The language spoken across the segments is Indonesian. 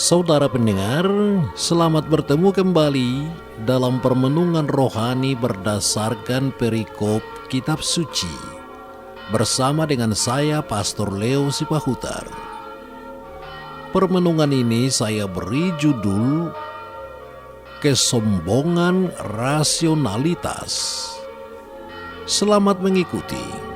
Saudara pendengar, selamat bertemu kembali dalam permenungan rohani berdasarkan perikop Kitab Suci bersama dengan saya, Pastor Leo Sipahutar. Permenungan ini saya beri judul Kesombongan Rasionalitas. Selamat mengikuti.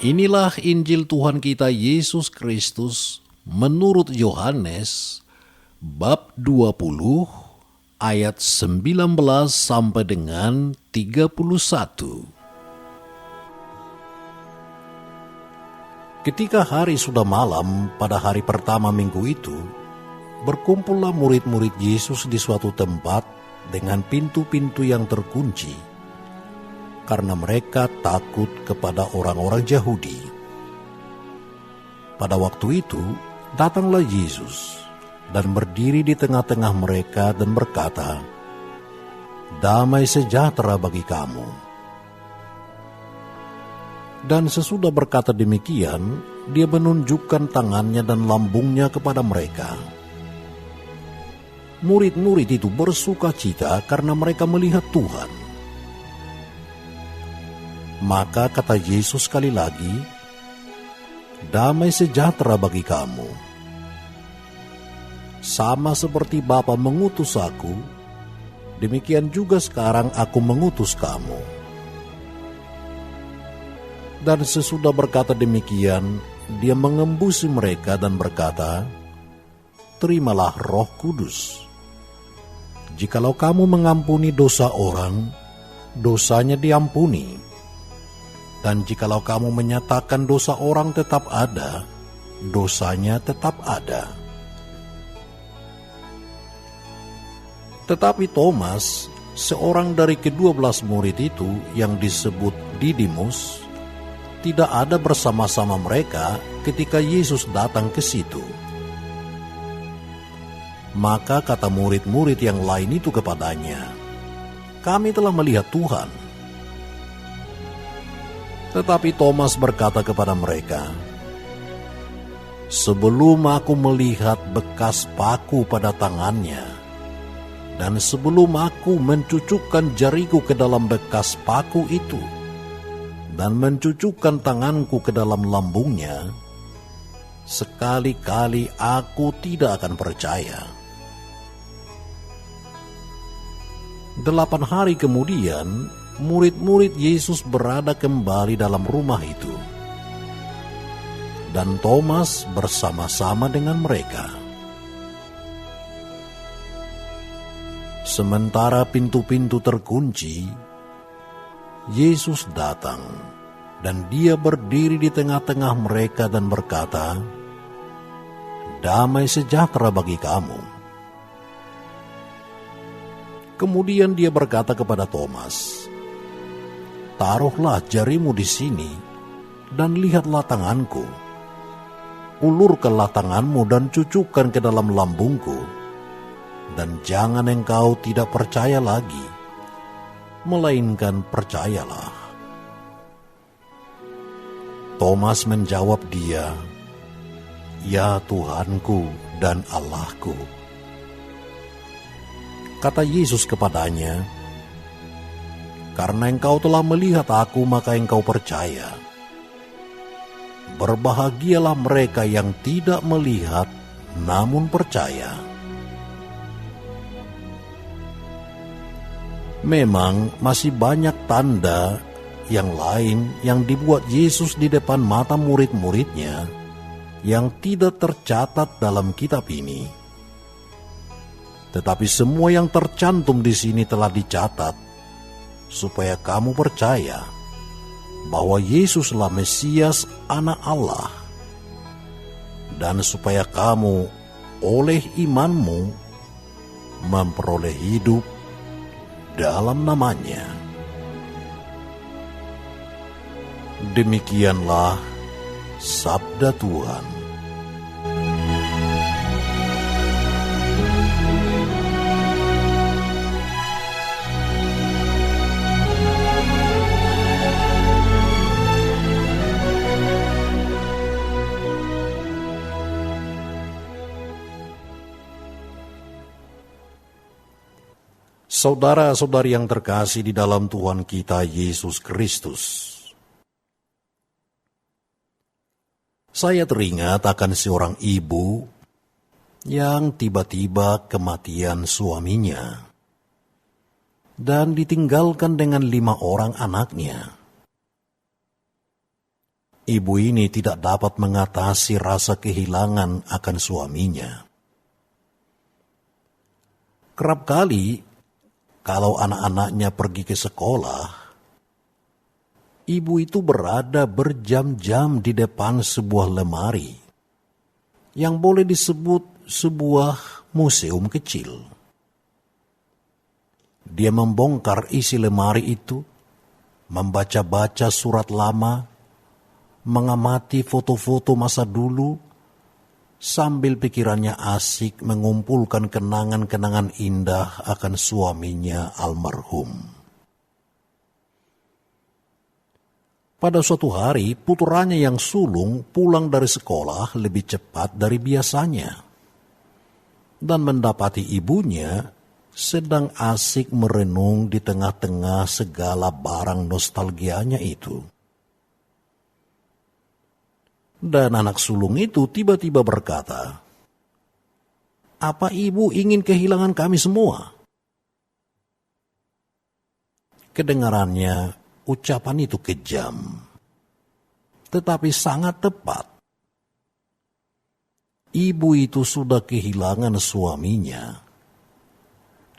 Inilah Injil Tuhan kita Yesus Kristus menurut Yohanes bab 20 ayat 19 sampai dengan 31. Ketika hari sudah malam pada hari pertama minggu itu, berkumpullah murid-murid Yesus di suatu tempat dengan pintu-pintu yang terkunci, karena mereka takut kepada orang-orang Yahudi. Pada waktu itu, datanglah Yesus dan berdiri di tengah-tengah mereka dan berkata, "Damai sejahtera bagi kamu." Dan sesudah berkata demikian, dia menunjukkan tangannya dan lambungnya kepada mereka. Murid-murid itu bersukacita karena mereka melihat Tuhan. Maka kata Yesus sekali lagi, "Damai sejahtera bagi kamu. Sama seperti Bapa mengutus aku, demikian juga sekarang aku mengutus kamu." Dan sesudah berkata demikian, dia mengembusi mereka dan berkata, "Terimalah Roh Kudus. Jikalau kamu mengampuni dosa orang, dosanya diampuni. Dan jikalau kamu menyatakan dosa orang tetap ada, dosanya tetap ada." Tetapi Thomas, seorang dari ke-12 murid itu yang disebut Didimus, tidak ada bersama-sama mereka ketika Yesus datang ke situ. Maka kata murid-murid yang lain itu kepadanya, "Kami telah melihat Tuhan." Tetapi Thomas berkata kepada mereka, "Sebelum aku melihat bekas paku pada tangannya, dan sebelum aku mencucukkan jariku ke dalam bekas paku itu, dan mencucukkan tanganku ke dalam lambungnya, sekali-kali aku tidak akan percaya." 8 hari kemudian, murid-murid Yesus berada kembali dalam rumah itu, dan Thomas bersama-sama dengan mereka. Sementara pintu-pintu terkunci, Yesus datang, dan dia berdiri di tengah-tengah mereka dan berkata, "Damai sejahtera bagi kamu." Kemudian dia berkata kepada Thomas, "Taruhlah jarimu di sini, dan lihatlah tanganku. Ulurkanlah tanganmu dan cucukkan ke dalam lambungku, dan jangan engkau tidak percaya lagi, melainkan percayalah." Thomas menjawab dia, "Ya Tuhanku dan Allahku." Kata Yesus kepadanya, "Karena engkau telah melihat aku, maka engkau percaya. Berbahagialah mereka yang tidak melihat, namun percaya." Memang masih banyak tanda yang lain yang dibuat Yesus di depan mata murid-muridnya yang tidak tercatat dalam kitab ini. Tetapi semua yang tercantum di sini telah dicatat, supaya kamu percaya bahwa Yesuslah Mesias, Anak Allah, dan supaya kamu oleh imanmu memperoleh hidup dalam namanya. Demikianlah sabda Tuhan. Saudara-saudari yang terkasih di dalam Tuhan kita Yesus Kristus, saya teringat akan seorang ibu yang tiba-tiba kematian suaminya dan ditinggalkan dengan 5 orang anaknya. Ibu ini tidak dapat mengatasi rasa kehilangan akan suaminya. Kerap kali kalau anak-anaknya pergi ke sekolah, ibu itu berada berjam-jam di depan sebuah lemari yang boleh disebut sebuah museum kecil. Dia membongkar isi lemari itu, membaca-baca surat lama, mengamati foto-foto masa dulu, sambil pikirannya asik mengumpulkan kenangan-kenangan indah akan suaminya almarhum. Pada suatu hari, putranya yang sulung pulang dari sekolah lebih cepat dari biasanya dan mendapati ibunya sedang asik merenung di tengah-tengah segala barang nostalgianya itu. Dan anak sulung itu tiba-tiba berkata, "Apa ibu ingin kehilangan kami semua?" Kedengarannya ucapan itu kejam, tetapi sangat tepat. Ibu itu sudah kehilangan suaminya,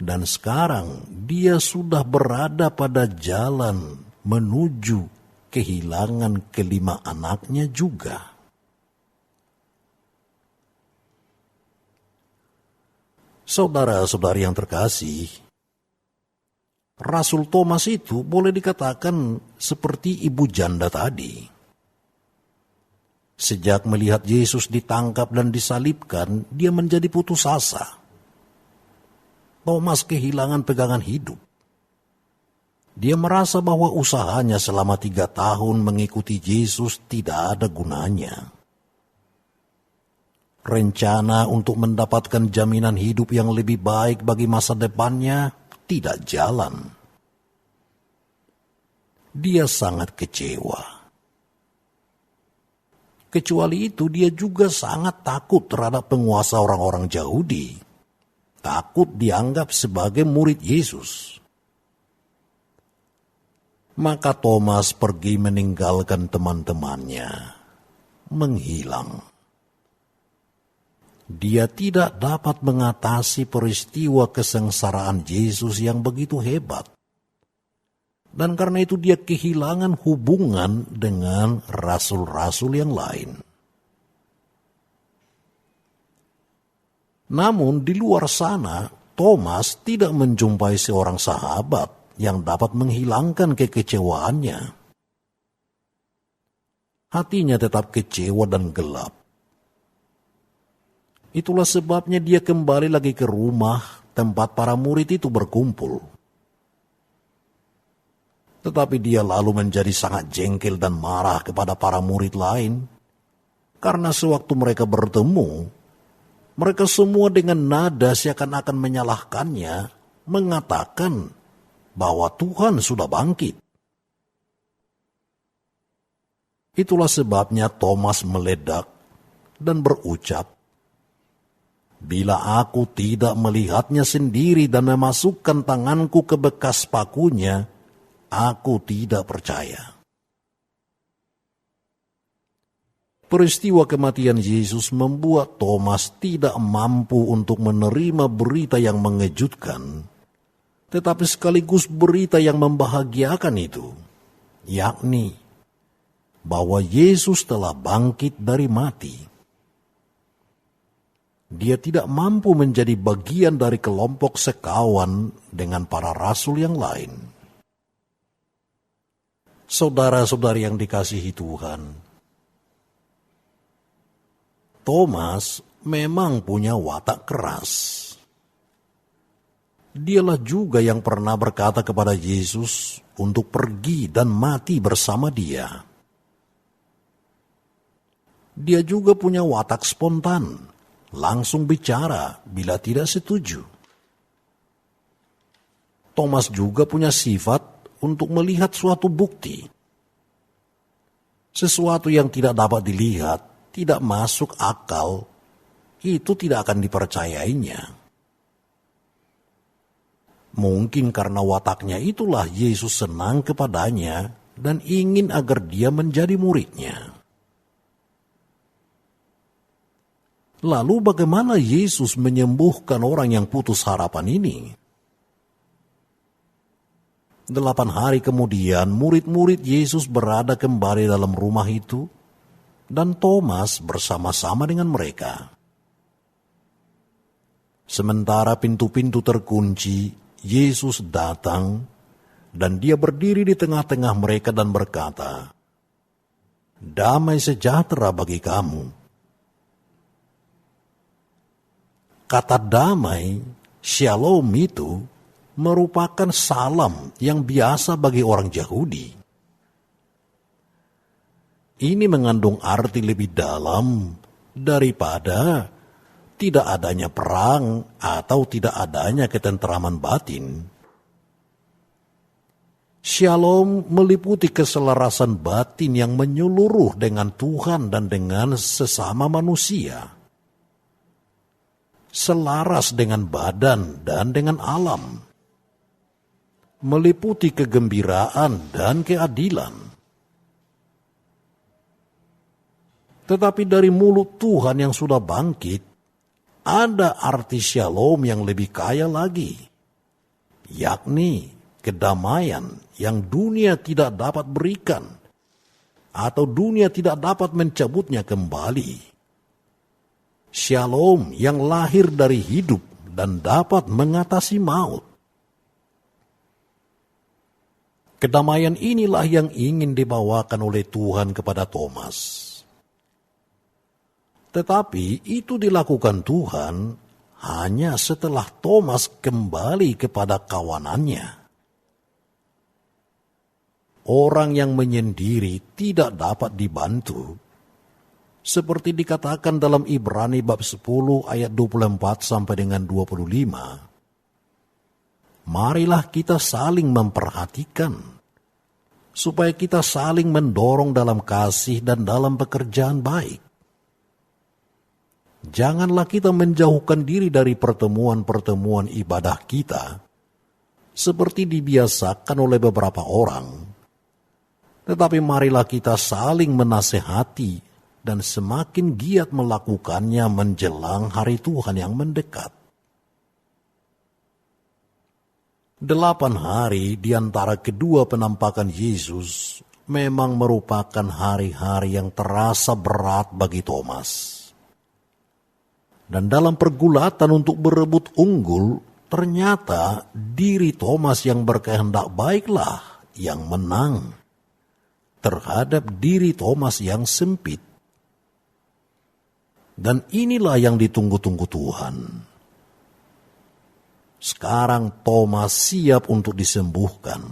dan sekarang dia sudah berada pada jalan menuju kehilangan ke-5 anaknya juga. Saudara-saudari yang terkasih, Rasul Thomas itu boleh dikatakan seperti ibu janda tadi. Sejak melihat Yesus ditangkap dan disalibkan, dia menjadi putus asa. Thomas kehilangan pegangan hidup. Dia merasa bahwa usahanya selama 3 tahun mengikuti Yesus tidak ada gunanya. Rencana untuk mendapatkan jaminan hidup yang lebih baik bagi masa depannya tidak jalan. Dia sangat kecewa. Kecuali itu, dia juga sangat takut terhadap penguasa orang-orang Yahudi. Takut dianggap sebagai murid Yesus. Maka Thomas pergi meninggalkan teman-temannya, menghilang. Dia tidak dapat mengatasi peristiwa kesengsaraan Yesus yang begitu hebat. Dan karena itu dia kehilangan hubungan dengan rasul-rasul yang lain. Namun di luar sana, Thomas tidak menjumpai seorang sahabat yang dapat menghilangkan kekecewaannya. Hatinya tetap kecewa dan gelap. Itulah sebabnya dia kembali lagi ke rumah tempat para murid itu berkumpul. Tetapi dia lalu menjadi sangat jengkel dan marah kepada para murid lain. Karena sewaktu mereka bertemu, mereka semua dengan nada seakan-akan menyalahkannya, mengatakan bahwa Tuhan sudah bangkit. Itulah sebabnya Thomas meledak dan berucap, "Bila aku tidak melihatnya sendiri dan memasukkan tanganku ke bekas pakunya, aku tidak percaya." Peristiwa kematian Yesus membuat Thomas tidak mampu untuk menerima berita yang mengejutkan, tetapi sekaligus berita yang membahagiakan itu, yakni bahwa Yesus telah bangkit dari mati. Dia tidak mampu menjadi bagian dari kelompok sekawan dengan para rasul yang lain. Saudara-saudari yang dikasihi Tuhan, Thomas memang punya watak keras. Dialah juga yang pernah berkata kepada Yesus untuk pergi dan mati bersama dia. Dia juga punya watak spontan, langsung bicara bila tidak setuju. Thomas juga punya sifat untuk melihat suatu bukti. Sesuatu yang tidak dapat dilihat, tidak masuk akal, itu tidak akan dipercayainya. Mungkin karena wataknya itulah Yesus senang kepadanya dan ingin agar dia menjadi muridnya. Lalu bagaimana Yesus menyembuhkan orang yang putus harapan ini? 8 hari kemudian murid-murid Yesus berada kembali dalam rumah itu, dan Thomas bersama-sama dengan mereka. Sementara pintu-pintu terkunci, Yesus datang dan dia berdiri di tengah-tengah mereka dan berkata, "Damai sejahtera bagi kamu." Kata damai, shalom itu merupakan salam yang biasa bagi orang Yahudi. Ini mengandung arti lebih dalam daripada tidak adanya perang atau tidak adanya ketentraman batin. Shalom meliputi keselarasan batin yang menyeluruh dengan Tuhan dan dengan sesama manusia. Selaras dengan badan dan dengan alam. Meliputi kegembiraan dan keadilan. Tetapi dari mulut Tuhan yang sudah bangkit, ada arti shalom yang lebih kaya lagi, yakni kedamaian yang dunia tidak dapat berikan, atau dunia tidak dapat mencabutnya kembali. Shalom yang lahir dari hidup dan dapat mengatasi maut. Kedamaian inilah yang ingin dibawakan oleh Tuhan kepada Thomas. Tetapi itu dilakukan Tuhan hanya setelah Thomas kembali kepada kawanannya. Orang yang menyendiri tidak dapat dibantu. Seperti dikatakan dalam Ibrani bab 10 ayat 24 sampai dengan 25. Marilah kita saling memperhatikan, supaya kita saling mendorong dalam kasih dan dalam pekerjaan baik. Janganlah kita menjauhkan diri dari pertemuan-pertemuan ibadah kita, seperti dibiasakan oleh beberapa orang. Tetapi marilah kita saling menasehati dan semakin giat melakukannya menjelang hari Tuhan yang mendekat. 8 hari di antara kedua penampakan Yesus memang merupakan hari-hari yang terasa berat bagi Thomas. Dan dalam pergulatan untuk berebut unggul, ternyata diri Thomas yang berkehendak baiklah yang menang terhadap diri Thomas yang sempit. Dan inilah yang ditunggu-tunggu Tuhan. Sekarang Thomas siap untuk disembuhkan.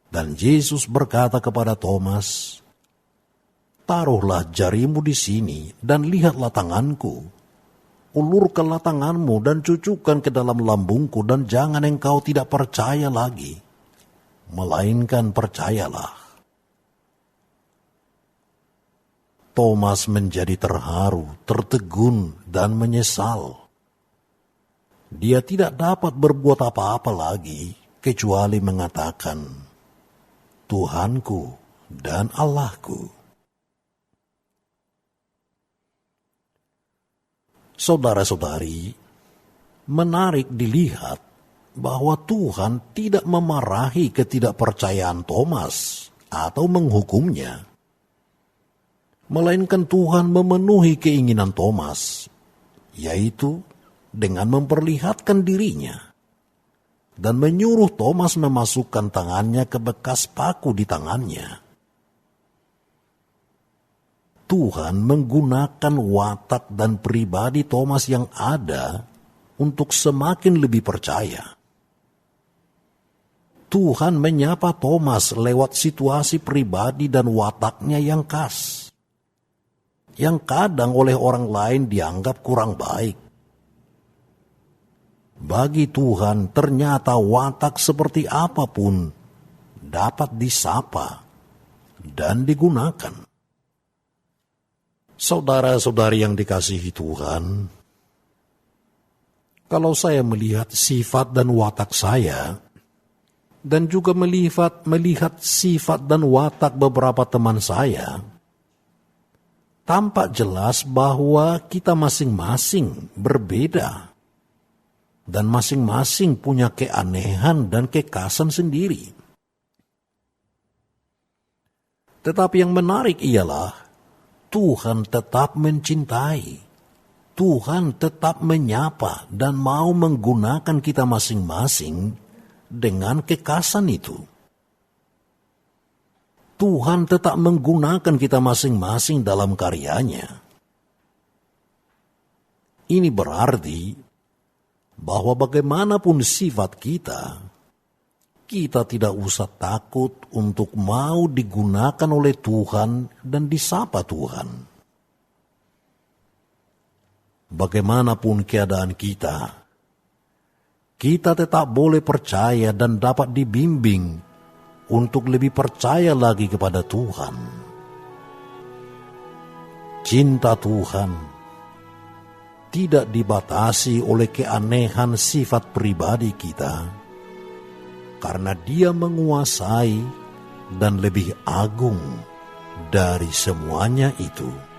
Dan Yesus berkata kepada Thomas, "Taruhlah jarimu di sini dan lihatlah tanganku. Ulurkanlah tanganmu dan cucukkan ke dalam lambungku, dan jangan engkau tidak percaya lagi, melainkan percayalah." Thomas menjadi terharu, tertegun, dan menyesal. Dia tidak dapat berbuat apa-apa lagi kecuali mengatakan, "Tuhanku dan Allahku." Saudara-saudari, menarik dilihat bahwa Tuhan tidak memarahi ketidakpercayaan Thomas atau menghukumnya, melainkan Tuhan memenuhi keinginan Thomas, yaitu dengan memperlihatkan dirinya dan menyuruh Thomas memasukkan tangannya ke bekas paku di tangannya. Tuhan menggunakan watak dan pribadi Thomas yang ada untuk semakin lebih percaya. Tuhan menyapa Thomas lewat situasi pribadi dan wataknya yang khas, yang kadang oleh orang lain dianggap kurang baik. Bagi Tuhan ternyata watak seperti apapun dapat disapa dan digunakan. Saudara-saudari yang dikasihi Tuhan, kalau saya melihat sifat dan watak saya, dan juga melihat sifat dan watak beberapa teman saya, tampak jelas bahwa kita masing-masing berbeda dan masing-masing punya keanehan dan kekhasan sendiri. Tetapi yang menarik ialah Tuhan tetap mencintai, Tuhan tetap menyapa dan mau menggunakan kita masing-masing dengan kekhasan itu. Tuhan tetap menggunakan kita masing-masing dalam karyanya. Ini berarti bahwa bagaimanapun sifat kita, kita tidak usah takut untuk mau digunakan oleh Tuhan dan disapa Tuhan. Bagaimanapun keadaan kita tetap boleh percaya dan dapat dibimbing untuk lebih percaya lagi kepada Tuhan. Cinta Tuhan tidak dibatasi oleh keanehan sifat pribadi kita, karena Dia menguasai dan lebih agung dari semuanya itu.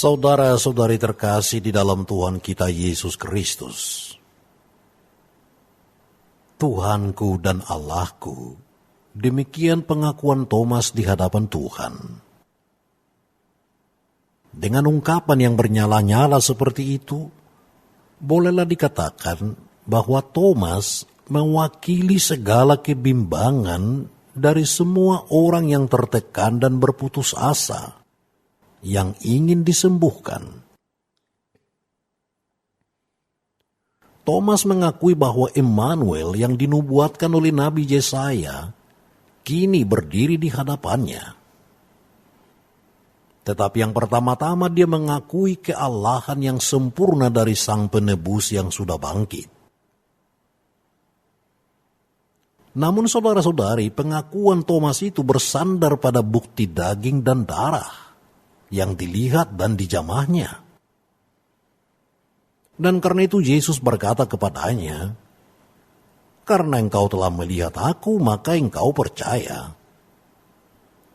Saudara-saudari terkasih di dalam Tuhan kita Yesus Kristus, Tuhanku dan Allahku, demikian pengakuan Thomas di hadapan Tuhan. Dengan ungkapan yang bernyala-nyala seperti itu, bolehlah dikatakan bahwa Thomas mewakili segala kebimbangan dari semua orang yang tertekan dan berputus asa, yang ingin disembuhkan. Thomas mengakui bahwa Immanuel yang dinubuatkan oleh Nabi Yesaya kini berdiri di hadapannya. Tetapi yang pertama-tama dia mengakui kealahan yang sempurna dari Sang Penebus yang sudah bangkit. Namun saudara-saudari, pengakuan Thomas itu bersandar pada bukti daging dan darah yang dilihat dan dijamahnya. Dan karena itu Yesus berkata kepadanya, "Karena engkau telah melihat aku, maka engkau percaya.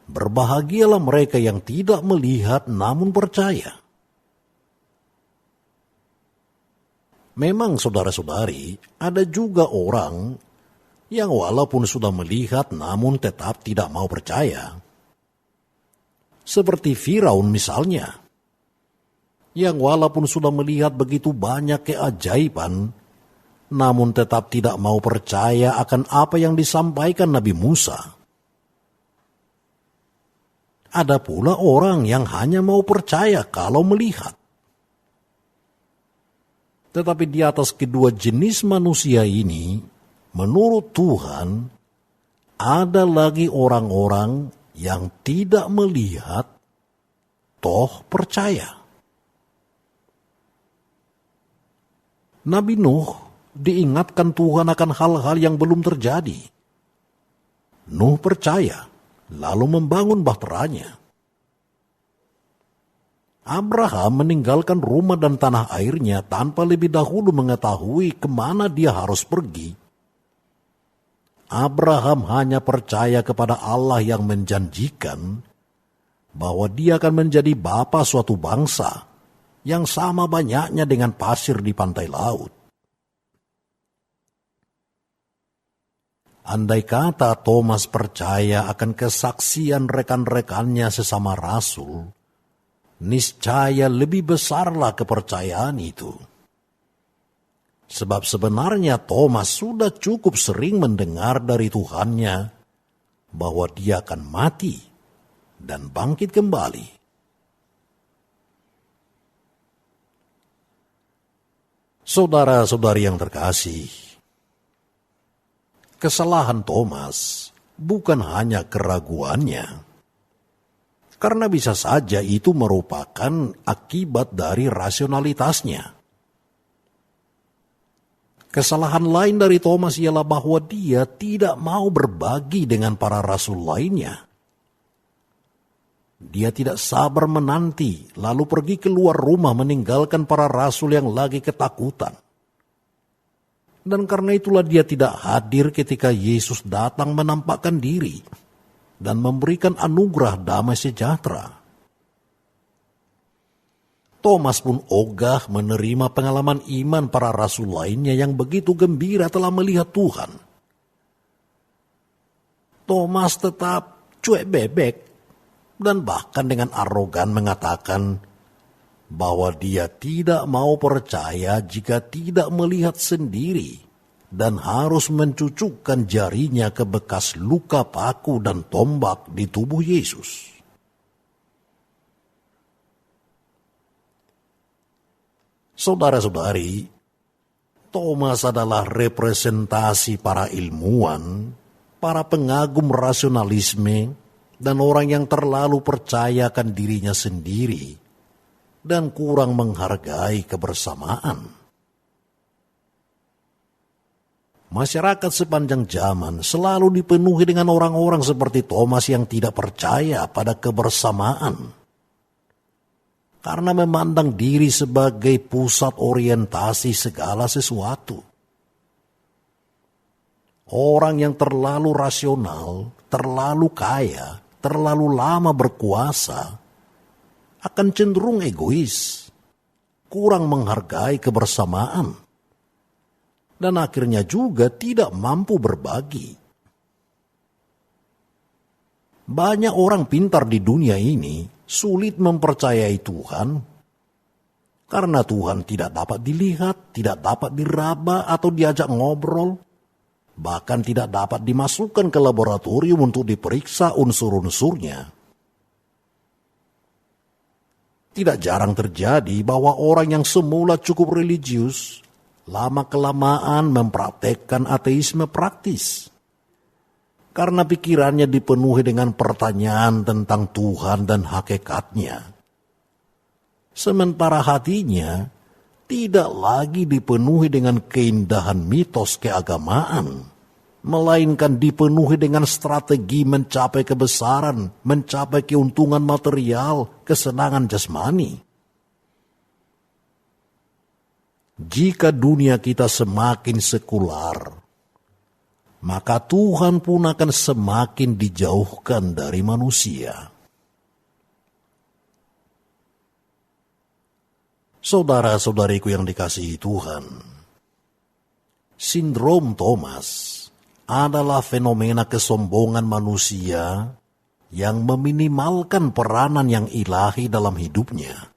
Berbahagialah mereka yang tidak melihat namun percaya." Memang saudara-saudari, ada juga orang yang walaupun sudah melihat namun tetap tidak mau percaya. Seperti Firaun misalnya, yang walaupun sudah melihat begitu banyak keajaiban, namun tetap tidak mau percaya akan apa yang disampaikan Nabi Musa. Ada pula orang yang hanya mau percaya kalau melihat. Tetapi di atas kedua jenis manusia ini, menurut Tuhan, ada lagi orang-orang yang tidak melihat, toh percaya. Nabi Nuh diingatkan Tuhan akan hal-hal yang belum terjadi. Nuh percaya, lalu membangun bahteranya. Abraham meninggalkan rumah dan tanah airnya tanpa lebih dahulu mengetahui kemana dia harus pergi. Abraham hanya percaya kepada Allah yang menjanjikan bahwa dia akan menjadi bapa suatu bangsa yang sama banyaknya dengan pasir di pantai laut. Andai kata Thomas percaya akan kesaksian rekan-rekannya sesama rasul, niscaya lebih besarlah kepercayaan itu. Sebab sebenarnya Thomas sudah cukup sering mendengar dari Tuhannya bahwa dia akan mati dan bangkit kembali. Saudara-saudari yang terkasih, kesalahan Thomas bukan hanya keraguannya, karena bisa saja itu merupakan akibat dari rasionalitasnya. Kesalahan lain dari Thomas ialah bahwa dia tidak mau berbagi dengan para rasul lainnya. Dia tidak sabar menanti, lalu pergi keluar rumah meninggalkan para rasul yang lagi ketakutan. Dan karena itulah dia tidak hadir ketika Yesus datang menampakkan diri dan memberikan anugerah damai sejahtera. Thomas pun ogah menerima pengalaman iman para rasul lainnya yang begitu gembira telah melihat Tuhan. Thomas tetap cuek bebek dan bahkan dengan arogan mengatakan bahwa dia tidak mau percaya jika tidak melihat sendiri dan harus mencucukkan jarinya ke bekas luka paku dan tombak di tubuh Yesus. Saudara-saudari, Thomas adalah representasi para ilmuwan, para pengagum rasionalisme, dan orang yang terlalu percayakan dirinya sendiri dan kurang menghargai kebersamaan. Masyarakat sepanjang zaman selalu dipenuhi dengan orang-orang seperti Thomas yang tidak percaya pada kebersamaan, karena memandang diri sebagai pusat orientasi segala sesuatu. Orang yang terlalu rasional, terlalu kaya, terlalu lama berkuasa, akan cenderung egois, kurang menghargai kebersamaan, dan akhirnya juga tidak mampu berbagi. Banyak orang pintar di dunia ini sulit mempercayai Tuhan karena Tuhan tidak dapat dilihat, tidak dapat diraba atau diajak ngobrol, bahkan tidak dapat dimasukkan ke laboratorium untuk diperiksa unsur-unsurnya. Tidak jarang terjadi bahwa orang yang semula cukup religius lama-kelamaan mempraktekkan ateisme praktis. karena pikirannya dipenuhi dengan pertanyaan tentang Tuhan dan hakikatnya. Sementara hatinya tidak lagi dipenuhi dengan keindahan mitos keagamaan, melainkan dipenuhi dengan strategi mencapai kebesaran, mencapai keuntungan material, kesenangan jasmani. Jika dunia kita semakin sekular, maka Tuhan pun akan semakin dijauhkan dari manusia. Saudara-saudariku yang dikasihi Tuhan, sindrom Thomas adalah fenomena kesombongan manusia yang meminimalkan peranan yang ilahi dalam hidupnya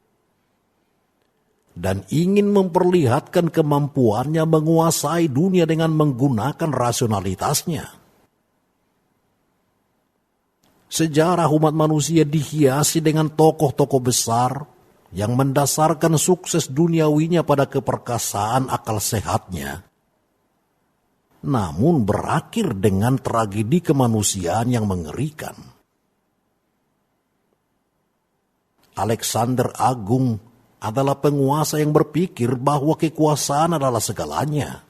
dan ingin memperlihatkan kemampuannya menguasai dunia dengan menggunakan rasionalitasnya. Sejarah umat manusia dihiasi dengan tokoh-tokoh besar yang mendasarkan sukses duniawinya pada keperkasaan akal sehatnya, namun berakhir dengan tragedi kemanusiaan yang mengerikan. Alexander Agung adalah penguasa yang berpikir bahwa kekuasaan adalah segalanya.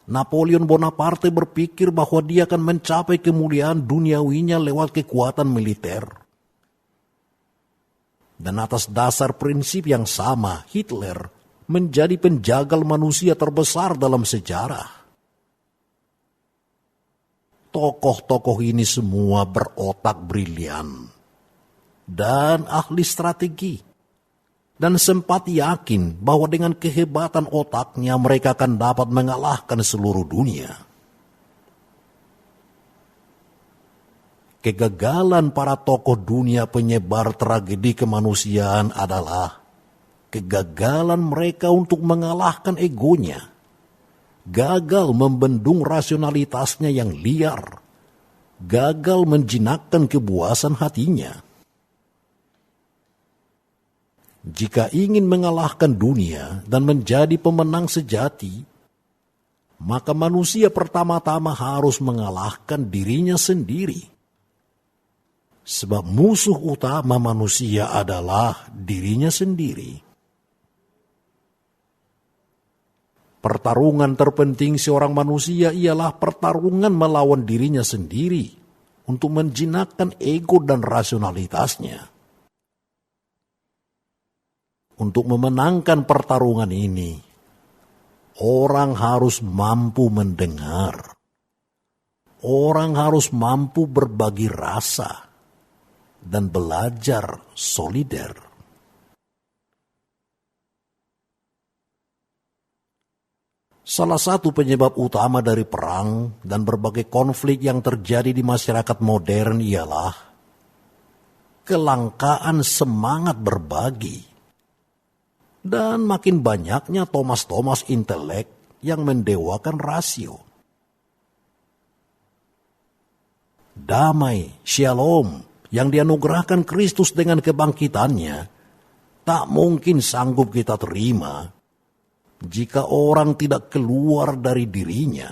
Napoleon Bonaparte berpikir bahwa dia akan mencapai kemuliaan duniawinya lewat kekuatan militer. Dan atas dasar prinsip yang sama, Hitler menjadi penjagal manusia terbesar dalam sejarah. Tokoh-tokoh ini semua berotak brilian dan ahli strategi, dan sempat yakin bahwa dengan kehebatan otaknya mereka akan dapat mengalahkan seluruh dunia. Kegagalan para tokoh dunia penyebar tragedi kemanusiaan adalah kegagalan mereka untuk mengalahkan egonya, gagal membendung rasionalitasnya yang liar, gagal menjinakkan kepuasan hatinya. Jika ingin mengalahkan dunia dan menjadi pemenang sejati, maka manusia pertama-tama harus mengalahkan dirinya sendiri. Sebab musuh utama manusia adalah dirinya sendiri. Pertarungan terpenting seorang manusia ialah pertarungan melawan dirinya sendiri untuk menjinakkan ego dan rasionalitasnya. Untuk memenangkan pertarungan ini, orang harus mampu mendengar. Orang harus mampu berbagi rasa dan belajar solider. Salah satu penyebab utama dari perang dan berbagai konflik yang terjadi di masyarakat modern ialah kelangkaan semangat berbagi. Dan makin banyaknya Thomas intelek yang mendewakan rasio. Damai, shalom yang dianugerahkan Kristus dengan kebangkitannya tak mungkin sanggup kita terima jika orang tidak keluar dari dirinya,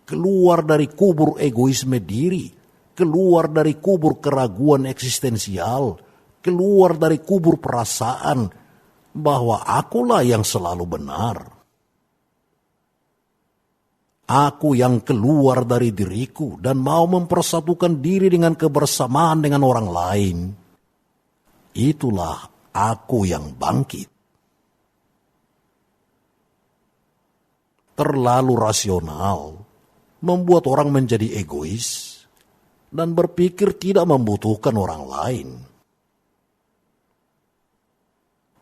keluar dari kubur egoisme diri, keluar dari kubur keraguan eksistensial, keluar dari kubur perasaan bahwa akulah yang selalu benar. Aku yang keluar dari diriku dan mau mempersatukan diri dengan kebersamaan dengan orang lain. Itulah aku yang bangkit. Terlalu rasional membuat orang menjadi egois dan berpikir tidak membutuhkan orang lain.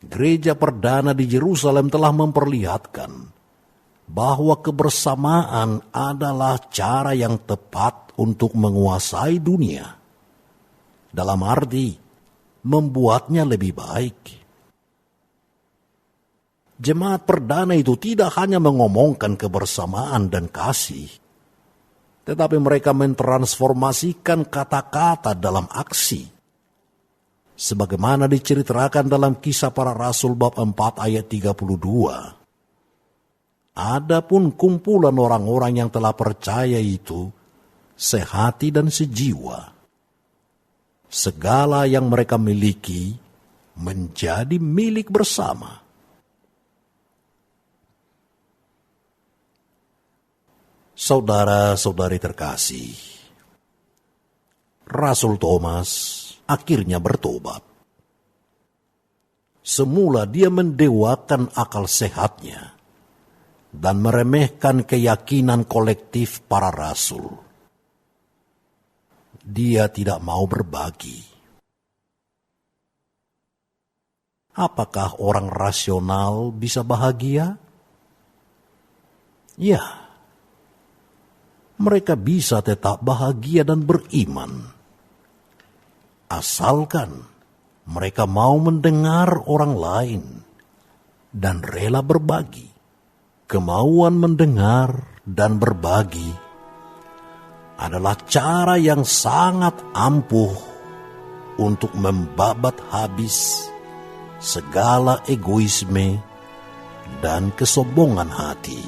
Gereja perdana di Yerusalem telah memperlihatkan bahwa kebersamaan adalah cara yang tepat untuk menguasai dunia. Dalam arti, membuatnya lebih baik. Jemaat perdana itu tidak hanya mengomongkan kebersamaan dan kasih, tetapi mereka mentransformasikan kata-kata dalam aksi. Sebagaimana diceritakan dalam Kisah Para Rasul bab 4 ayat 32. Adapun kumpulan orang-orang yang telah percaya itu sehati dan sejiwa. Segala yang mereka miliki menjadi milik bersama. Saudara-saudari terkasih, Rasul Thomas akhirnya bertobat. Semula dia mendewakan akal sehatnya dan meremehkan keyakinan kolektif para rasul. Dia tidak mau berbagi. Apakah orang rasional bisa bahagia? Ya, mereka bisa tetap bahagia dan beriman, asalkan mereka mau mendengar orang lain dan rela berbagi. Kemauan mendengar dan berbagi adalah cara yang sangat ampuh untuk membabat habis segala egoisme dan kesombongan hati.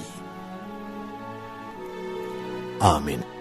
Amin.